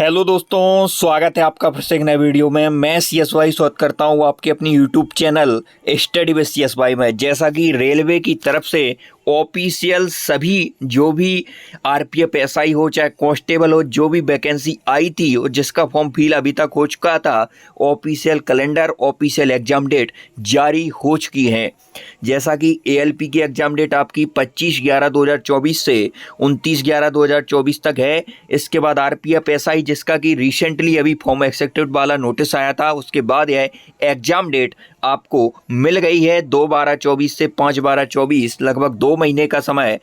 Hello दोस्तों, स्वागत है आपका फिर से एक नए वीडियो में। मैं CSY स्वागत करता हूँ आपके अपनी YouTube channel study with CSY में। जैसा कि रेलवे की तरफ से ऑफिशियल सभी जो भी RPF SI हो चाहे कांस्टेबल हो, जो भी वैकेंसी आई थी और जिसका फॉर्म फिल अभी तक हो चुका था, official calendar official exam date जारी हो चुकी है। जैसा कि ALP की एग्जाम डेट आपकी 25/11/2024 से 29/11/2024 तक है। इसके बाद RPF SI जिसका कि रिसेंटली अभी फॉर्म एक्सेप्टेड वाला नोटिस आया था, उसके बाद यह एग्जाम डेट आपको मिल गई है 2/12/24 से 5/12/24, लगभग 2 महीने का समय।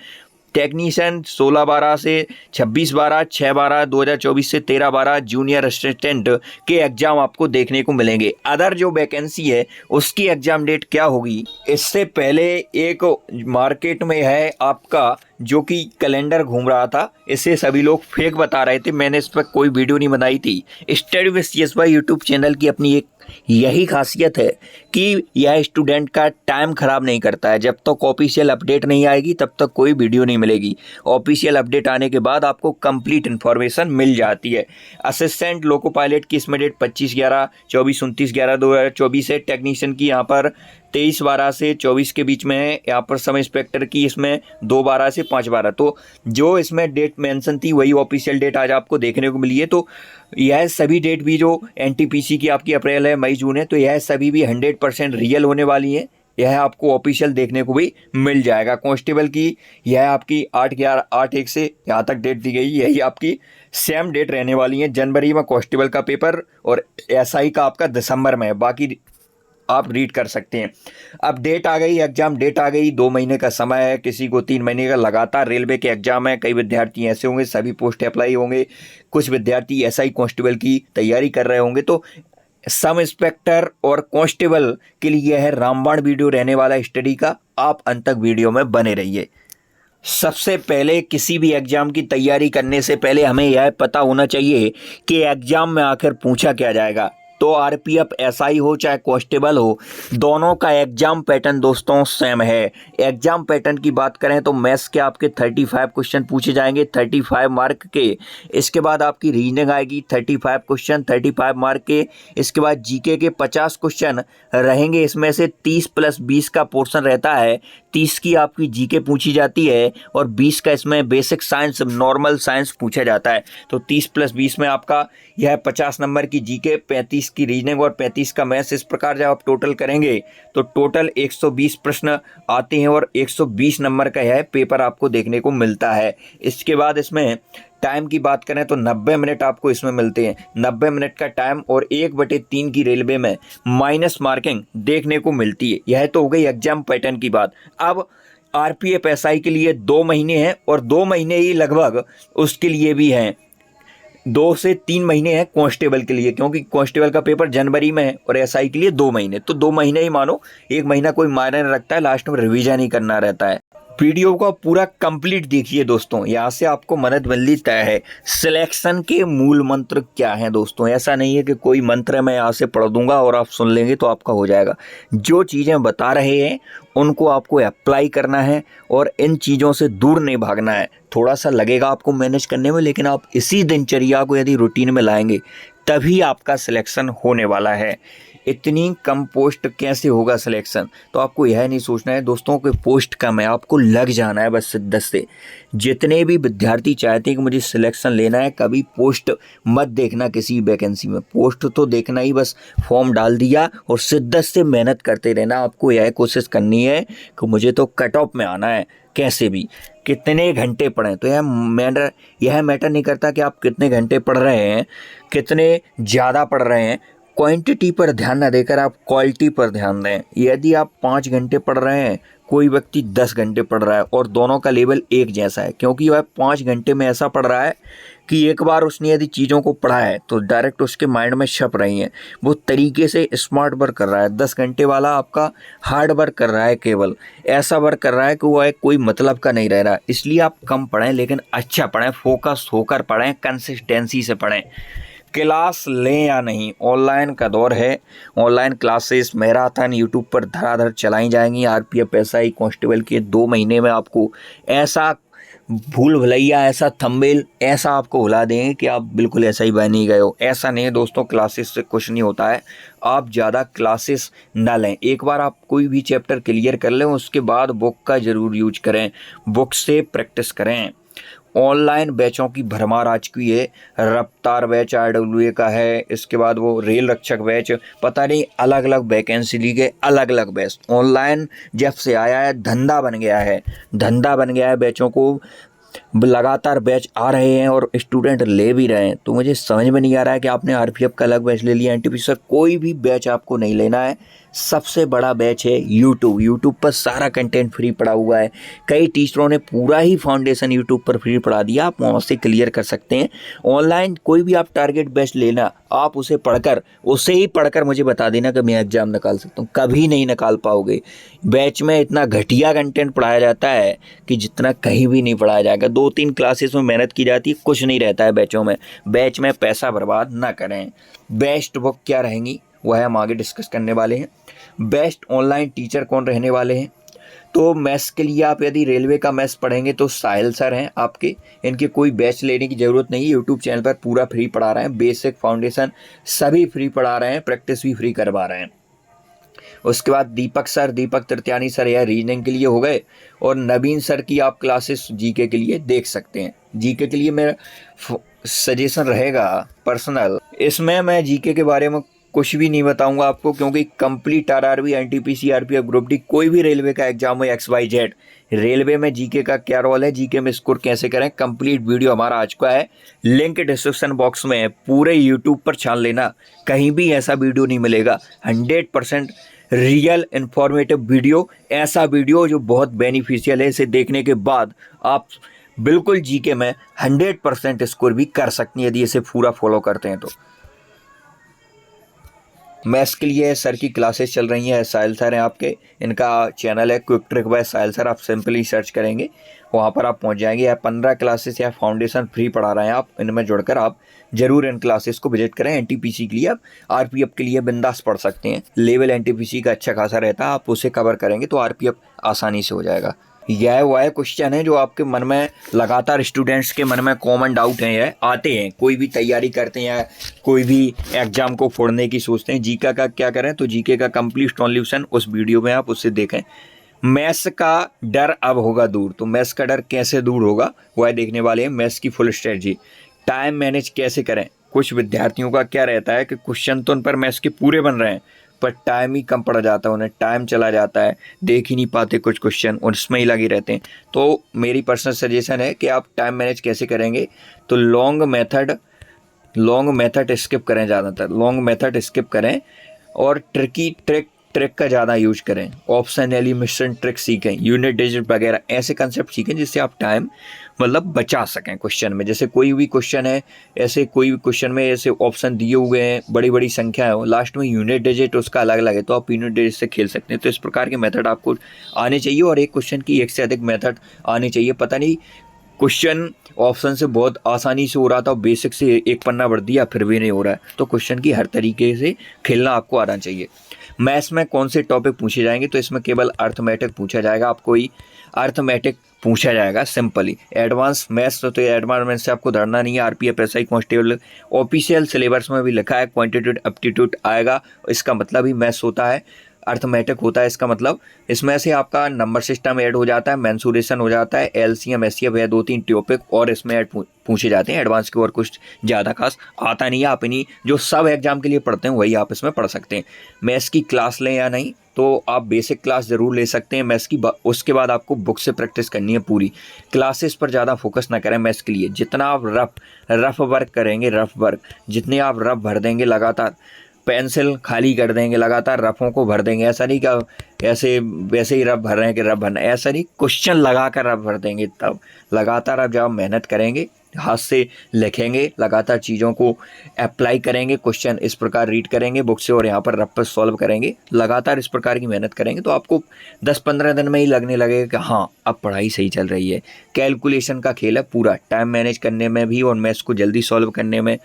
टेक्नीशियन 16/12 से 26/12, 6/12/2024 से 13/12 जूनियर असिस्टेंट के एग्जाम आपको देखने को मिलेंगे। अदर जो वैकेंसी है उसकी एग्जाम डेट क्या होगी, इससे पहले एक मार्केट में है आपका जो कि कैलेंडर घूम रहा था, इसे सभी लोग फेक बता रहे थे। मैंने इस पर कोई वीडियो नहीं बनाई थी। Study with CSY YouTube channel की अपनी एक यही खासियत है कि यह स्टूडेंट का टाइम खराब नहीं करता है। जब तक ऑफिशियल अपडेट नहीं आएगी तब तक कोई वीडियो नहीं मिलेगी। ऑफिशियल अपडेट आने के बाद आपको कंप्लीट इन्फॉर्मेशन मिल जाती है। असिस्टेंट लोको पायलट की इसमें डेट 25/11/24, 29/11/2024 है। टेक्नीशियन की यहाँ पर 23/12 से 24 के बीच में है। यहाँ पर सब इंस्पेक्टर की इसमें 2/12 से 5/12। तो जो इसमें डेट मेंशन थी वही ऑफिशियल डेट आज आपको देखने को मिली है। तो यह सभी डेट भी जो NTPC की आपकी अप्रैल है, मई, जून है, तो यह सभी भी 100% रियल होने वाली है। यह आपको ऑफिशियल देखने को भी मिल जाएगा। कांस्टेबल की यह आपकी 8/11/8/1 से यहाँ तक डेट दी गई, यही आपकी सेम डेट रहने वाली है। जनवरी में कांस्टेबल का पेपर और SI का आपका दिसंबर में है। बाकी आप रीड कर सकते हैं। अब डेट आ गई, एग्जाम डेट आ गई। 2 महीने का समय है, किसी को 3 महीने का लगातार रेलवे के एग्जाम है। कई विद्यार्थी ऐसे होंगे सभी पोस्ट अप्लाई होंगे, कुछ विद्यार्थी SI कांस्टेबल की तैयारी कर रहे होंगे। तो सब इंस्पेक्टर और कांस्टेबल के लिए यह है रामबाण वीडियो रहने वाला स्टडी का। आप अंत तक वीडियो में बने रहिए। सबसे पहले किसी भी एग्जाम की तैयारी करने से पहले हमें यह पता होना चाहिए कि एग्जाम में आखिर पूछा क्या जाएगा। तो RPF SI हो चाहे कांस्टेबल हो, दोनों का एग्जाम पैटर्न दोस्तों सेम है। एग्जाम पैटर्न की बात करें तो मैथ्स के आपके 35 क्वेश्चन पूछे जाएंगे 35 मार्क के। इसके बाद आपकी रीजनिंग आएगी 35 क्वेश्चन 35 मार्क के। इसके बाद GK के 50 क्वेश्चन रहेंगे। इसमें से 30 + 20 का पोर्शन रहता है। 30 की आपकी GK पूछी जाती है और 20 का इसमें बेसिक साइंस नॉर्मल साइंस पूछा जाता है। तो 30 + 20 में आपका यह 50 नंबर की GK, 35 की रीजनिंग और 35 का मैथ्स। इस प्रकार जब आप टोटल करेंगे तो टोटल 120 प्रश्न आते हैं और 120 नंबर का यह पेपर आपको देखने को मिलता है। इसके बाद इसमें टाइम की बात करें तो 90 मिनट आपको इसमें मिलते हैं। 90 मिनट का टाइम और 1/3 की रेलवे में माइनस मार्किंग देखने को मिलती है। यह तो हो गई एग्जाम पैटर्न की बात। अब RPF SI के लिए 2 महीने हैं और 2 महीने ही लगभग उसके लिए भी हैं। 2 से 3 महीने हैं कांस्टेबल के लिए, क्योंकि कांस्टेबल का पेपर जनवरी में है और SI के लिए 2 महीने। तो 2 महीने ही मानो, 1 महीना कोई मायने नहीं रखता है, लास्ट में रिवीजन ही करना रहता है। वीडियो को पूरा कंप्लीट देखिए दोस्तों, यहाँ से आपको मदद मिलनी तय है। सिलेक्शन के मूल मंत्र क्या हैं दोस्तों? ऐसा नहीं है कि कोई मंत्र मैं यहाँ से पढ़ दूंगा और आप सुन लेंगे तो आपका हो जाएगा। जो चीज़ें बता रहे हैं उनको आपको अप्लाई करना है और इन चीज़ों से दूर नहीं भागना है। थोड़ा सा लगेगा आपको मैनेज करने में, लेकिन आप इसी दिनचर्या को यदि रूटीन में लाएंगे तभी आपका सिलेक्शन होने वाला है। इतनी कम पोस्ट कैसे होगा सिलेक्शन? तो आपको यह नहीं सोचना है दोस्तों कि पोस्ट कम है, आपको लग जाना है बस शिद्दत से। जितने भी विद्यार्थी चाहते हैं कि मुझे सिलेक्शन लेना है, कभी पोस्ट मत देखना किसी वैकेंसी में। पोस्ट तो देखना ही, बस फॉर्म डाल दिया और शिद्दत से मेहनत करते रहना। आपको यह कोशिश करनी है कि मुझे तो कट ऑफ में आना है कैसे भी। कितने घंटे पढ़ें तो यह मैटर नहीं करता कि आप कितने घंटे पढ़ रहे हैं, कितने ज़्यादा पढ़ रहे हैं। क्वांटिटी पर ध्यान न देकर आप क्वालिटी पर ध्यान दें। यदि आप 5 घंटे पढ़ रहे हैं, कोई व्यक्ति 10 घंटे पढ़ रहा है और दोनों का लेवल एक जैसा है, क्योंकि वह 5 घंटे में ऐसा पढ़ रहा है कि एक बार उसने यदि चीज़ों को पढ़ा है तो डायरेक्ट उसके माइंड में छप रही हैं। वो तरीके से स्मार्ट वर्क कर रहा है। 10 घंटे वाला आपका हार्ड वर्क कर रहा है, केवल ऐसा वर्क कर रहा है कि वह कोई मतलब का नहीं रह रहा। इसलिए आप कम पढ़ें लेकिन अच्छा पढ़ें, फोकस होकर पढ़ें, कंसिस्टेंसी से पढ़ें। क्लास लें या नहीं, ऑनलाइन का दौर है। ऑनलाइन क्लासेस मैराथन यूट्यूब पर धड़ाधड़ चलाई जाएंगी। RPF SI कांस्टेबल के 2 महीने में आपको ऐसा भूल भुलैया ऐसा थंबनेल ऐसा आपको भुला देंगे कि आप बिल्कुल ऐसा ही बन ही गए हो। ऐसा नहीं है दोस्तों, क्लासेस से कुछ नहीं होता है। आप ज़्यादा क्लासेस ना लें, एक बार आप कोई भी चैप्टर क्लियर कर लें उसके बाद बुक का ज़रूर यूज करें, बुक से प्रैक्टिस करें। ऑनलाइन बैचों की भरमार आज की है। रफ्तार बैच RWA का है, इसके बाद वो रेल रक्षक बैच, पता नहीं अलग अलग वैकेंसी ली गए, अलग अलग बैच। ऑनलाइन जब से आया है धंधा बन गया है, धंधा बन गया है। बैचों को लगातार बैच आ रहे हैं और स्टूडेंट ले भी रहे हैं। तो मुझे समझ में नहीं आ रहा है कि आपने RPF का अलग बैच ले लिया, NTPC सर कोई भी बैच आपको नहीं लेना है। सबसे बड़ा बैच है यूट्यूब पर सारा कंटेंट फ्री पड़ा हुआ है। कई टीचरों ने पूरा ही फाउंडेशन यूट्यूब पर फ्री पढ़ा दिया, आप वहाँ से क्लियर कर सकते हैं। ऑनलाइन कोई भी आप टारगेट बैच लेना, आप उसे ही पढ़कर मुझे बता देना कि मैं एग्जाम निकाल सकता हूँ, कभी नहीं निकाल पाओगे। बैच में इतना घटिया कंटेंट पढ़ाया जाता है कि जितना कहीं भी नहीं पढ़ाया जाएगा। 2-3 क्लासेस में मेहनत की जाती है, कुछ नहीं रहता है बैचों में। बैच में पैसा बर्बाद ना करें। बेस्ट बुक क्या रहेंगी वह हम आगे डिस्कस करने वाले हैं। बेस्ट ऑनलाइन टीचर कौन रहने वाले हैं, तो मैथ्स के लिए आप यदि रेलवे का मैथ्स पढ़ेंगे तो साहिल सर हैं आपके। इनके कोई बैच लेने की ज़रूरत नहीं है, यूट्यूब चैनल पर पूरा फ्री पढ़ा रहे हैं। बेसिक फाउंडेशन सभी फ्री पढ़ा रहे हैं, प्रैक्टिस भी फ्री करवा रहे हैं। उसके बाद दीपक तृत्यानी सर यह रीजनिंग के लिए हो गए, और नवीन सर की आप क्लासेस जीके के लिए देख सकते हैं। जीके के लिए मेरा सजेशन रहेगा पर्सनल, इसमें मैं जीके के बारे में कुछ भी नहीं बताऊंगा आपको, क्योंकि complete RRB, NTPC, RPF, group D, कोई भी रेलवे का एग्जाम हो XYZ, रेलवे में जीके का क्या रोल है, जीके में स्कोर कैसे करें, कंप्लीट वीडियो हमारा आज का है। लिंक डिस्क्रिप्शन बॉक्स में है, पूरे यूट्यूब पर छान लेना, कहीं भी ऐसा वीडियो नहीं मिलेगा। 100% रियल इन्फॉर्मेटिव वीडियो, ऐसा वीडियो जो बहुत बेनिफिशियल है। इसे देखने के बाद आप बिल्कुल जीके में 100% स्कोर भी कर सकती हैं यदि इसे पूरा फॉलो करते हैं तो। मैथ्स के लिए सर की क्लासेस चल रही हैं, साहिल सर हैं आपके, इनका चैनल है क्विक ट्रिक बाय साहिल सर, आप सिंपली सर्च करेंगे वहाँ पर आप पहुँच जाएंगे। या 15 क्लासेस या फाउंडेशन फ्री पढ़ा रहे हैं आप, इनमें जुड़कर आप जरूर इन क्लासेस को विजिट करें। NTPC के लिए आप RPF के लिए बिंदास पढ़ सकते हैं, लेवल NTPC का अच्छा खासा रहता है, आप उसे कवर करेंगे तो RPF आसानी से हो जाएगा। यह वह क्वेश्चन है जो आपके मन में लगातार स्टूडेंट्स के मन में कॉमन डाउट हैं, यह आते हैं, कोई भी तैयारी करते हैं या कोई भी एग्जाम को फोड़ने की सोचते हैं। जीके का क्या करें, तो जीके का कंप्लीट सॉल्यूशन उस वीडियो में आप उससे देखें। मैथ्स का डर अब होगा दूर, तो मैथ्स का डर कैसे दूर होगा वह देखने वाले हैं। मैथ्स की फुल स्ट्रेटजी, टाइम मैनेज कैसे करें। कुछ विद्यार्थियों का क्या रहता है कि क्वेश्चन तो उन पर मैथ्स के पूरे बन रहे हैं पर टाइम ही कम पड़ जाता है, उन्हें टाइम चला जाता है, देख ही नहीं पाते कुछ क्वेश्चन, उसमें ही लगे रहते हैं। तो मेरी पर्सनल सजेशन है कि आप टाइम मैनेज कैसे करेंगे, तो लॉन्ग मेथड स्किप करें, ज़्यादातर लॉन्ग मेथड स्किप करें और ट्रिक का ज़्यादा यूज करें। ऑप्शन एलिमिनेशन ट्रिक सीखें, यूनिट डिजिट वगैरह ऐसे कंसेप्ट सीखें जिससे आप टाइम मतलब बचा सकें क्वेश्चन में। जैसे कोई भी क्वेश्चन है, ऐसे कोई भी क्वेश्चन में ऐसे ऑप्शन दिए हुए हैं, बड़ी बड़ी संख्या है, लास्ट में यूनिट डिजिट उसका अलग अलग है, तो आप यूनिट डिजिट से खेल सकते हैं। तो इस प्रकार के मेथड आपको आने चाहिए और एक क्वेश्चन की एक से अधिक मेथड आनी चाहिए। पता नहीं क्वेश्चन ऑप्शन से बहुत आसानी से हो रहा था, बेसिक से एक पन्ना भर दिया फिर भी नहीं हो रहा है, तो क्वेश्चन की हर तरीके से खेलना आपको आना चाहिए। मैथ्स में कौन से टॉपिक पूछे जाएंगे, तो इसमें केवल अर्थमेटिक पूछा जाएगा, आपको ही अर्थमेटिक पूछा जाएगा सिंपली। एडवांस मैथ्स तो एडवांस मैथ्स से आपको धरना नहीं है। RPF SI constable official syllabus में भी लिखा है क्वांटिटेटिव एप्टीट्यूड आएगा, इसका मतलब ही मैथ्स होता है, अर्थमेटिक होता है। इसका मतलब इसमें से आपका नंबर सिस्टम ऐड हो जाता है, मेंसुरेशन हो जाता है, LCM SCF, यह 2-3 टॉपिक और इसमें ऐड पूछे जाते हैं। एडवांस के और कुछ ज़्यादा खास आता नहीं है, आप इन्हीं जो सब एग्जाम के लिए पढ़ते हैं वही आप इसमें पढ़ सकते हैं। मैथ्स की क्लास लें या नहीं, तो आप बेसिक क्लास ज़रूर ले सकते हैं मैथ्स की, उसके बाद आपको बुक से प्रैक्टिस करनी है पूरी। क्लासेस पर ज़्यादा फोकस ना करें मैथ्स के लिए। जितना आप रफ वर्क करेंगे, जितने आप रफ भर देंगे, लगातार पेंसिल खाली कर देंगे, लगातार रफों को भर देंगे, ऐसा नहीं कि ऐसे वैसे ही रफ भर रहे हैं कि रफ भरना, ऐसा नहीं, क्वेश्चन लगा कर रफ भर देंगे। तब लगातार आप जब मेहनत करेंगे, हाथ से लिखेंगे, लगातार चीज़ों को अप्लाई करेंगे, क्वेश्चन इस प्रकार रीड करेंगे बुक से और यहाँ पर रफ पर सॉल्व करेंगे, लगातार इस प्रकार की मेहनत करेंगे तो आपको 10-15 दिन में ही लगने लगेगा कि हाँ अब पढ़ाई सही चल रही है। कैलकुलेशन का खेल है पूरा, टाइम मैनेज करने में भी और मैथ्स को जल्दी सॉल्व करने में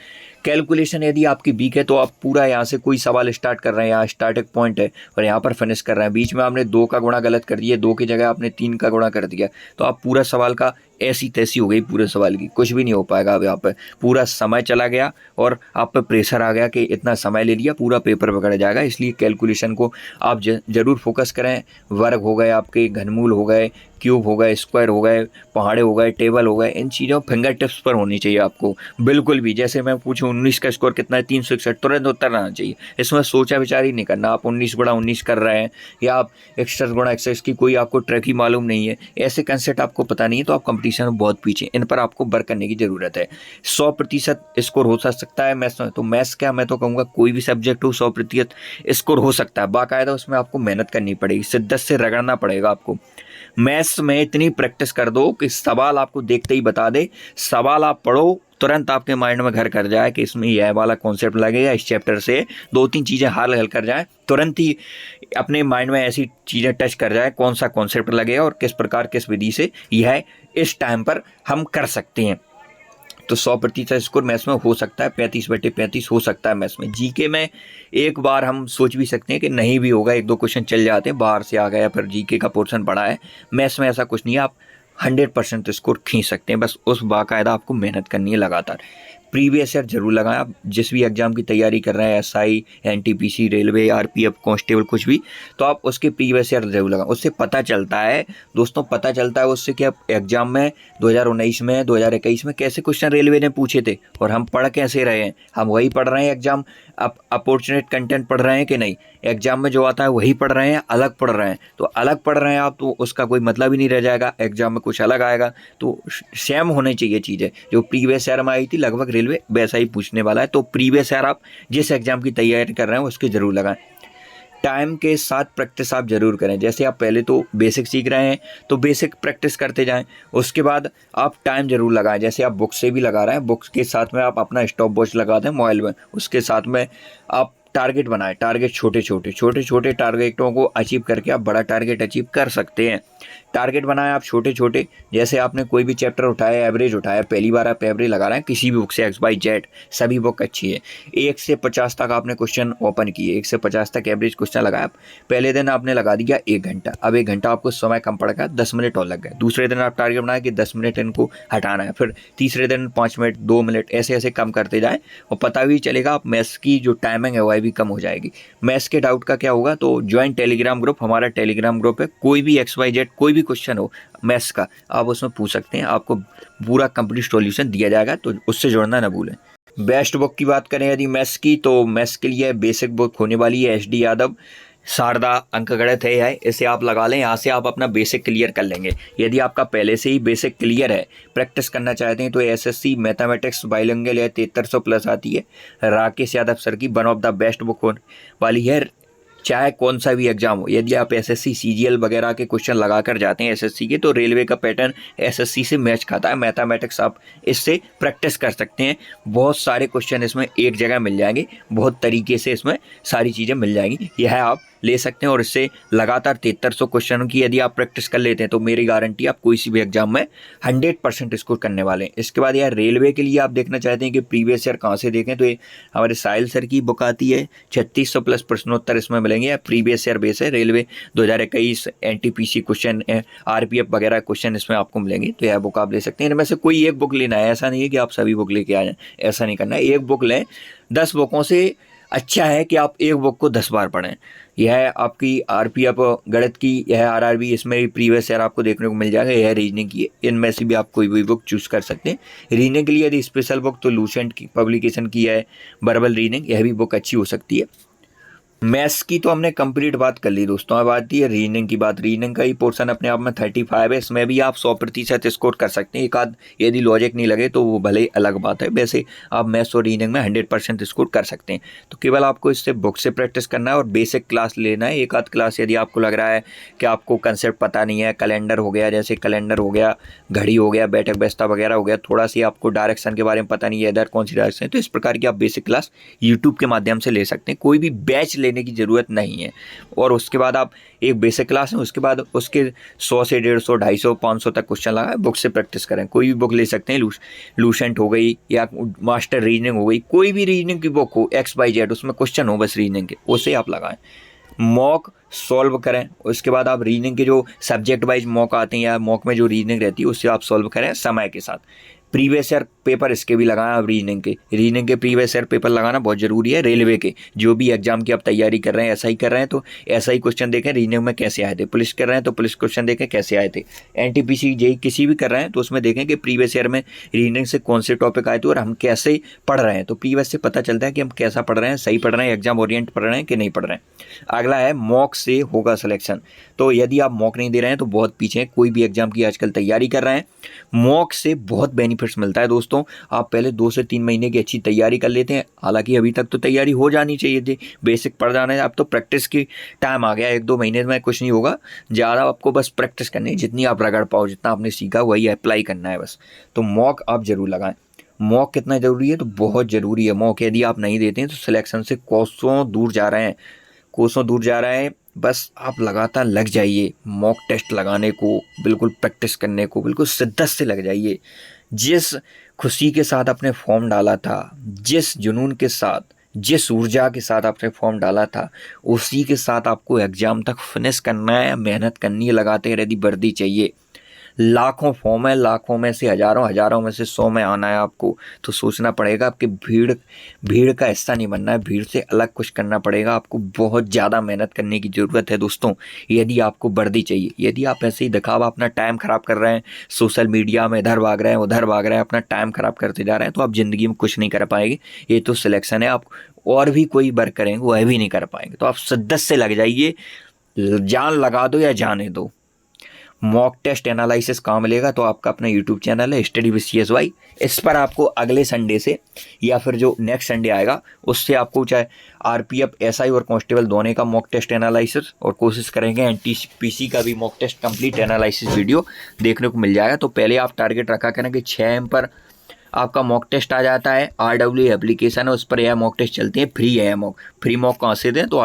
कैलकुलेशन यदि आपकी वीक है तो आप पूरा यहाँ से कोई सवाल स्टार्ट कर रहे हैं, यहाँ स्टार्टिंग पॉइंट है और यहाँ पर फिनिश कर रहे हैं, बीच में आपने 2 का गुणा गलत कर दिया, 2 की जगह आपने 3 का गुणा कर दिया, तो आप पूरा सवाल का ऐसी तैसी हो गई, पूरे सवाल की कुछ भी नहीं हो पाएगा। अब यहाँ पर पूरा समय चला गया और आप पर प्रेशर आ गया कि इतना समय ले लिया, पूरा पेपर बिगड़ जाएगा। इसलिए कैलकुलेशन को आप ज़रूर फोकस करें। वर्ग हो गए, आपके घनमूल हो गए, क्यूब हो गए, स्क्वायर हो गए, पहाड़े हो गए, टेबल हो गए, इन चीज़ों फिंगर टिप्स पर होनी चाहिए आपको बिल्कुल भी। जैसे मैं पूछूं 19 का स्कोर कितना है, 361, तुरंत उत्तर आना चाहिए। इसमें सोचा विचार ही नहीं करना, आप 19 गुणा 19 कर रहे हैं या आप एक्स गुणा एक्स की कोई आपको ट्रैक ही मालूम नहीं है, ऐसे कंसेप्ट आपको पता नहीं है तो आप कंपटीशन में बहुत पीछे। इन पर आपको वर्क करने की ज़रूरत है। 100% स्कोर हो सकता है मैथ्स में, तो मैथ्स क्या, मैं तो कहूँगा कोई भी सब्जेक्ट हो 100% स्कोर हो सकता है। बाकायदा उसमें आपको मेहनत करनी पड़ेगी, शिद्दत से रगड़ना पड़ेगा आपको। मैथ्स में इतनी प्रैक्टिस कर दो कि सवाल आपको देखते ही बता दे, सवाल आप पढ़ो तुरंत आपके माइंड में घर कर जाए कि इसमें यह वाला कॉन्सेप्ट लगेगा, इस चैप्टर से 2-3 चीज़ें हल कर जाए, तुरंत ही अपने माइंड में ऐसी चीज़ें टच कर जाए कौन सा कॉन्सेप्ट लगेगा और किस प्रकार किस विधि से यह इस टाइम पर हम कर सकते हैं। तो 100% स्कोर मैथ्स में हो सकता है, 35/35 हो सकता है मैथ्स में। जीके में एक बार हम सोच भी सकते हैं कि नहीं भी होगा, 1-2 क्वेश्चन चल जाते हैं, बाहर से आ गया, फिर जीके का पोर्शन बड़ा है। मैथ्स में ऐसा कुछ नहीं है, आप 100% स्कोर खींच सकते हैं, बस उस बाकायदा आपको मेहनत करनी है लगातार। प्रीवियस ईयर जरूर लगाएं। आप जिस भी एग्जाम की तैयारी कर रहे हैं, SI, NTPC, railway, RPF, constable, कुछ भी, तो आप उसके प्रीवियस ईयर जरूर लगाएं। उससे पता चलता है दोस्तों, पता चलता है उससे कि आप एग्जाम में 2019 में 2021 में कैसे क्वेश्चन रेलवे ने पूछे थे और हम पढ़ कैसे रहे हैं। हम वही पढ़ रहे हैं एग्जाम, आप अपॉर्चुनेट कंटेंट पढ़ रहे हैं कि नहीं, एग्जाम में जो आता है वही पढ़ रहे हैं, अलग पढ़ रहे हैं। तो अलग पढ़ रहे हैं आप तो उसका कोई मतलब ही नहीं रह जाएगा, एग्जाम में कुछ अलग आएगा। तो सेम होनी चाहिए चीज़ें, जो प्रीवियस ईयर में आई थी लगभग रेलवे वैसा ही पूछने वाला है। तो प्रीवियस ईयर आप जिस एग्जाम की तैयारी कर रहे हैं उसके जरूर लगाएं। टाइम के साथ प्रैक्टिस आप जरूर करें। जैसे आप पहले तो बेसिक सीख रहे हैं तो बेसिक प्रैक्टिस करते जाएं, उसके बाद आप टाइम जरूर लगाएं। जैसे आप बुक से भी लगा रहे हैं, बुक्स के साथ में आप अपना स्टॉप वॉच लगा दें मोबाइल में, उसके साथ में आप टारगेट बनाएं। टारगेट छोटे छोटे टारगेटों को अचीव करके आप बड़ा टारगेट अचीव कर सकते हैं। टारगेट बनाएं आप छोटे छोटे। जैसे आपने कोई भी चैप्टर उठाया, एवरेज उठाया, पहली बार आप एवरेज लगा रहे हैं किसी भी बुक से, XYZ सभी बुक अच्छी है। 1 से 50 तक आपने क्वेश्चन ओपन किए, 1 से 50 तक एवरेज क्वेश्चन लगाया। पहले दिन आपने लगा दिया 1 घंटा, अब 1 घंटा आपको समय कम पड़ गया, 10 मिनट और लग गए। दूसरे दिन आप टारगेट बनाए कि 10 मिनट इनको हटाना है, फिर तीसरे दिन 5 मिनट, 2 मिनट, ऐसे ऐसे कम करते जाएँ और पता भी चलेगा आप मैथ्स की जो टाइमिंग है वह भी कम हो जाएगी। मैथ्स के डाउट का क्या होगा तो ज्वाइन टेलीग्राम ग्रुप, हमारा टेलीग्राम ग्रुप है, कोई भी XYZ कोई भी क्वेश्चन हो मैथ्स का आप उसमें पूछ सकते हैं, आपको पूरा कंप्लीट सॉल्यूशन दिया जाएगा, तो उससे जुड़ना ना भूलें। बेस्ट बुक की बात करें यदि मैथ्स की, तो मैथ्स के लिए बेसिक बुक होने वाली है SD यादव शारदा अंकगणित है, इसे आप लगा लें, यहाँ से आप अपना बेसिक क्लियर कर लेंगे। यदि आपका पहले से ही बेसिक क्लियर है, प्रैक्टिस करना चाहते हैं, तो SSC मैथमेटिक्स बाइलिंगुअल है, 7300+ आती है, राकेश यादव सर की, one of the best book होने वाली है। चाहे कौन सा भी एग्जाम हो, यदि आप SSC CGL वगैरह के क्वेश्चन लगा कर जाते हैं SSC के, तो रेलवे का पैटर्न SSC से मैच खाता है। मैथमेटिक्स आप इससे प्रैक्टिस कर सकते हैं, बहुत सारे क्वेश्चन इसमें एक जगह मिल जाएंगे, बहुत तरीके से इसमें सारी चीज़ें मिल जाएंगी, यह आप ले सकते हैं। और इससे लगातार 7300 क्वेश्चनों की यदि आप प्रैक्टिस कर लेते हैं तो मेरी गारंटी आप कोई सी भी एग्जाम में 100% स्कोर करने वाले हैं। इसके बाद यार रेलवे के लिए आप देखना चाहते हैं कि प्रीवियस ईयर कहाँ से देखें, तो ये हमारे साहिल सर की बुक आती है, 3600+ प्रश्नोत्तर इसमें मिलेंगे, या प्रीवियस ईयर बेस है, रेलवे 2021 NTPC क्वेश्चन, RPF वगैरह क्वेश्चन इसमें आपको मिलेंगे, तो यह बुक आप ले सकते हैं। इनमें से कोई एक बुक लेना है, ऐसा नहीं है कि आप सभी बुक लेके आ जाएं, ऐसा नहीं करना है। एक बुक लें, 10 बुकों से अच्छा है कि आप एक बुक को 10 बार पढ़ें। यह आपकी RPF गणित की, यह RRB, इसमें भी प्रीवियस ईयर आपको देखने को मिल जाएगा। यह रीजनिंग की है, इनमें से भी आप कोई भी बुक चूज़ कर सकते हैं। रीजनिंग के लिए यदि स्पेशल बुक तो लूसेंट की पब्लिकेशन की है, वर्बल रीजनिंग, यह भी बुक अच्छी हो सकती है। मैथ्स की तो हमने कंप्लीट बात कर ली दोस्तों, अब आती है रीजनिंग की बात। रीजनिंग का ही पोर्शन अपने आप में 35 है, इसमें भी आप 100% स्कोर कर सकते हैं। एक आध यदि लॉजिक नहीं लगे तो वो भले ही अलग बात है, वैसे आप मैथ्स और रीजनिंग में 100% स्कोर कर सकते हैं। तो केवल आपको इससे बुक से प्रैक्टिस करना है और बेसिक क्लास लेना है, एक आध क्लास। यदि आपको लग रहा है कि आपको कंसेप्ट पता नहीं है, कैलेंडर हो गया, जैसे कैलेंडर हो गया, घड़ी हो गया, बैठक व्यवस्था वगैरह हो गया, थोड़ा सी आपको डायरेक्शन के बारे में पता नहीं है, इधर कौन सी डायरेक्शन है, तो इस प्रकार की आप बेसिक क्लास यूट्यूब के माध्यम से ले सकते हैं। कोई भी बैच लेने की ज़रूरत नहीं है। और उसके बाद आप एक बेसिक क्लास है, उसके बाद उसके 100 से 150, 250, 500 तक क्वेश्चन लगा बुक से प्रैक्टिस करें। कोई भी बुक ले सकते हैं, लूसेंट हो गई या मास्टर रीजनिंग हो गई, कोई भी रीजनिंग की बुक हो XYZ, उसमें क्वेश्चन हो बस रीजनिंग के, उसे आप लगाएं, मॉक सॉल्व करें। उसके बाद आप रीजनिंग के जो सब्जेक्ट वाइज मॉक आते हैं या मॉक में जो रीजनिंग रहती है उससे आप सॉल्व करें समय के साथ। प्रीवियस ईयर पेपर इसके भी लगाएं आप, रीजनिंग के प्रीवियस ईयर पेपर लगाना बहुत ज़रूरी है। रेलवे के जो भी एग्जाम की आप तैयारी कर रहे हैं, ऐसा ही कर रहे हैं तो ऐसा ही क्वेश्चन देखें रीजनिंग में कैसे आए थे। पुलिस कर रहे हैं तो पुलिस क्वेश्चन देखें कैसे आए थे। NTPC जेई किसी भी कर रहे हैं तो उसमें देखें कि प्रीवियस ईयर में रीजनिंग से कौन से टॉपिक आए थे और हम कैसे पढ़ रहे हैं। तो प्रीवियस से पता चलता है कि हम कैसा पढ़ रहे हैं, सही पढ़ रहे हैं, एग्जाम ओरिएंट पढ़ रहे हैं कि नहीं पढ़ रहे हैं। अगला है मॉक से होगा सिलेक्शन। तो यदि आप मॉक नहीं दे रहे हैं तो बहुत पीछे हैं, कोई भी एग्जाम की आजकल तैयारी कर रहे हैं, मॉक से बहुत बेनिफिट्स मिलता है दोस्तों। आप पहले 2 से 3 महीने की अच्छी तैयारी कर लेते हैं, हालांकि अभी तक तो तैयारी हो जानी चाहिए थी, बेसिक पढ़ जाना है। अब तो प्रैक्टिस की टाइम आ गया, 1-2 महीने में कुछ नहीं होगा, ज़्यादा आपको बस प्रैक्टिस करनी है, जितनी आप रगड़ पाओ, जितना आपने सीखा वही अप्लाई करना है बस। तो मॉक आप ज़रूर लगाएं। मॉक कितना ज़रूरी है, तो बहुत ज़रूरी है मॉक। यदि आप नहीं देते हैं तो सिलेक्शन से कोसों दूर जा रहे हैं, कोसों दूर जा रहे हैं। बस आप लगातार लग जाइए मॉक टेस्ट लगाने को, बिल्कुल प्रैक्टिस करने को, बिल्कुल शिद्दत से लग जाइए। जिस खुशी के साथ आपने फॉर्म डाला था, जिस जुनून के साथ, जिस ऊर्जा के साथ आपने फॉर्म डाला था, उसी के साथ आपको एग्ज़ाम तक फिनिश करना है, मेहनत करनी है, लगाते रही वर्दी चाहिए। लाखों फॉर्म है, लाखों में से हज़ारों, हज़ारों में से 100 में आना है आपको, तो सोचना पड़ेगा। आपकी भीड़ का हिस्सा नहीं बनना है, भीड़ से अलग कुछ करना पड़ेगा आपको। बहुत ज़्यादा मेहनत करने की ज़रूरत है दोस्तों, यदि आपको वर्दी चाहिए। यदि आप ऐसे ही दिखावा अपना टाइम ख़राब कर रहे हैं, सोशल मीडिया में इधर भाग रहे हैं उधर भाग रहे हैं, अपना टाइम ख़राब करते जा रहे हैं, तो आप ज़िंदगी में कुछ नहीं कर पाएंगे। ये तो सिलेक्शन है, आप और भी कोई वर्क करेंगे वह भी नहीं कर पाएंगे। तो आप शिद्दत से लग जाइए, जान लगा दो या जाने दो। मॉक टेस्ट एनालिसिस कहाँ मिलेगा, तो आपका अपना यूट्यूब चैनल है स्टडी विद CSY। इस पर आपको अगले संडे से या फिर जो नेक्स्ट संडे आएगा उससे आपको चाहे RPF SI और कांस्टेबल दोनों का मॉक टेस्ट एनालिसिस, और कोशिश करेंगे NTPC का भी mock test complete analysis video देखने को मिल जाएगा। तो पहले आप टारगेट रखा करें कि 6 AM पर आपका मॉक टेस्ट आ जाता है। RW एप्लीकेशन है, उस पर यह मॉक टेस्ट चलते हैं, फ्री है फ्री मॉक कहाँ से दें, तो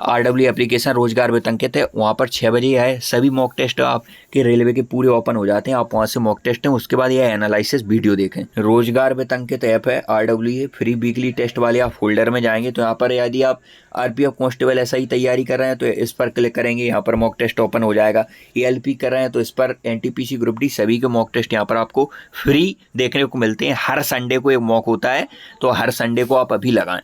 RW एप्लीकेशन रोजगार वेतन के थे, वहाँ पर 6 बजे है सभी मॉक टेस्ट आपके रेलवे के पूरे ओपन हो जाते हैं। आप वहाँ से मॉक टेस्ट हैं, उसके बाद यह एनालिसिस वीडियो देखें। रोजगार वेतन के ऐप है RW फ्री वीकली टेस्ट वाले, आप फोल्डर में जाएंगे तो यहाँ पर यदि आप RPF कांस्टेबल ऐसा ही तैयारी कर रहे हैं तो इस पर क्लिक करेंगे, यहाँ पर मॉक टेस्ट ओपन हो जाएगा। ALP कर रहे हैं तो इस पर NTPC ग्रुप D सभी के मॉक टेस्ट यहाँ पर आपको फ्री देखने को मिलते हैं। हर संडे को एक मॉक होता है, तो हर संडे को आप अभी लगाएं।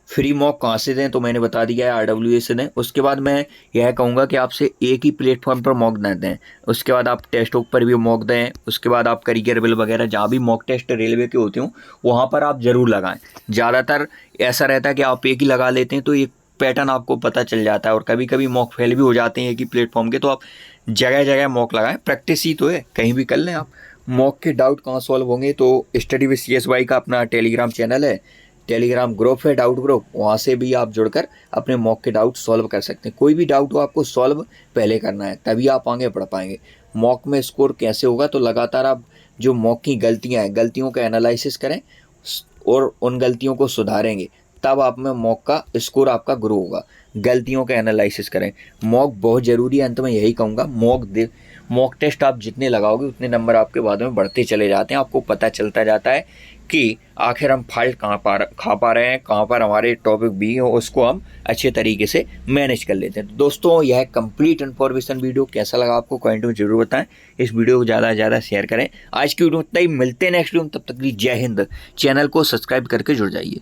फ्री मॉक कहाँ से दें, तो मैंने बता दिया है RWA से दें। उसके बाद मैं यह कहूँगा कि आपसे एक ही प्लेटफॉर्म पर मॉक न दें, उसके बाद आप टेस्ट पर भी मॉक दें। उसके बाद आप करियर बिल वगैरह जहाँ भी मॉक टेस्ट रेलवे के होते हों वहाँ पर आप ज़रूर लगाएं। ज़्यादातर ऐसा रहता है कि आप एक ही लगा लेते हैं तो एक पैटर्न आपको पता चल जाता है, और कभी कभी मॉक फेल भी हो जाते हैं एक ही प्लेटफॉर्म के। तो आप जगह जगह मॉक लगाएं, प्रैक्टिस ही तो है, कहीं भी कर लें आप। मॉक के डाउट कहाँ सॉल्व होंगे, तो स्टडी विद CSY का अपना टेलीग्राम चैनल है, टेलीग्राम ग्रुप है, डाउट ग्रुप, वहाँ से भी आप जुड़कर अपने मॉक के डाउट सॉल्व कर सकते हैं। कोई भी डाउट हो आपको सॉल्व पहले करना है, तभी आप आगे बढ़ पाएंगे। मॉक में स्कोर कैसे होगा, तो लगातार आप जो मॉक की गलतियाँ हैं, गलतियों का एनालिसिस करें और उन गलतियों को सुधारेंगे, तब आप में मॉक का स्कोर आपका ग्रो होगा। गलतियों का एनालिसिस करें, मॉक बहुत ज़रूरी है। अंत में यही कहूँगा, मॉक टेस्ट आप जितने लगाओगे उतने नंबर आपके बाद में बढ़ते चले जाते हैं। आपको पता चलता जाता है कि आखिर हम फाल्ट कहाँ खा पा रहे हैं, कहाँ पर हमारे टॉपिक भी हो, उसको हम अच्छे तरीके से मैनेज कर लेते हैं। तो दोस्तों, यह कंप्लीट इन्फॉर्मेशन वीडियो कैसा लगा आपको कमेंट में जरूर बताएं। इस वीडियो को ज़्यादा से ज़्यादा शेयर करें। आज की वीडियो इतना ही, मिलते हैं नेक्स्ट वीडियो में, तब तक के लिए जय हिंद। चैनल को सब्सक्राइब करके जुड़ जाइए।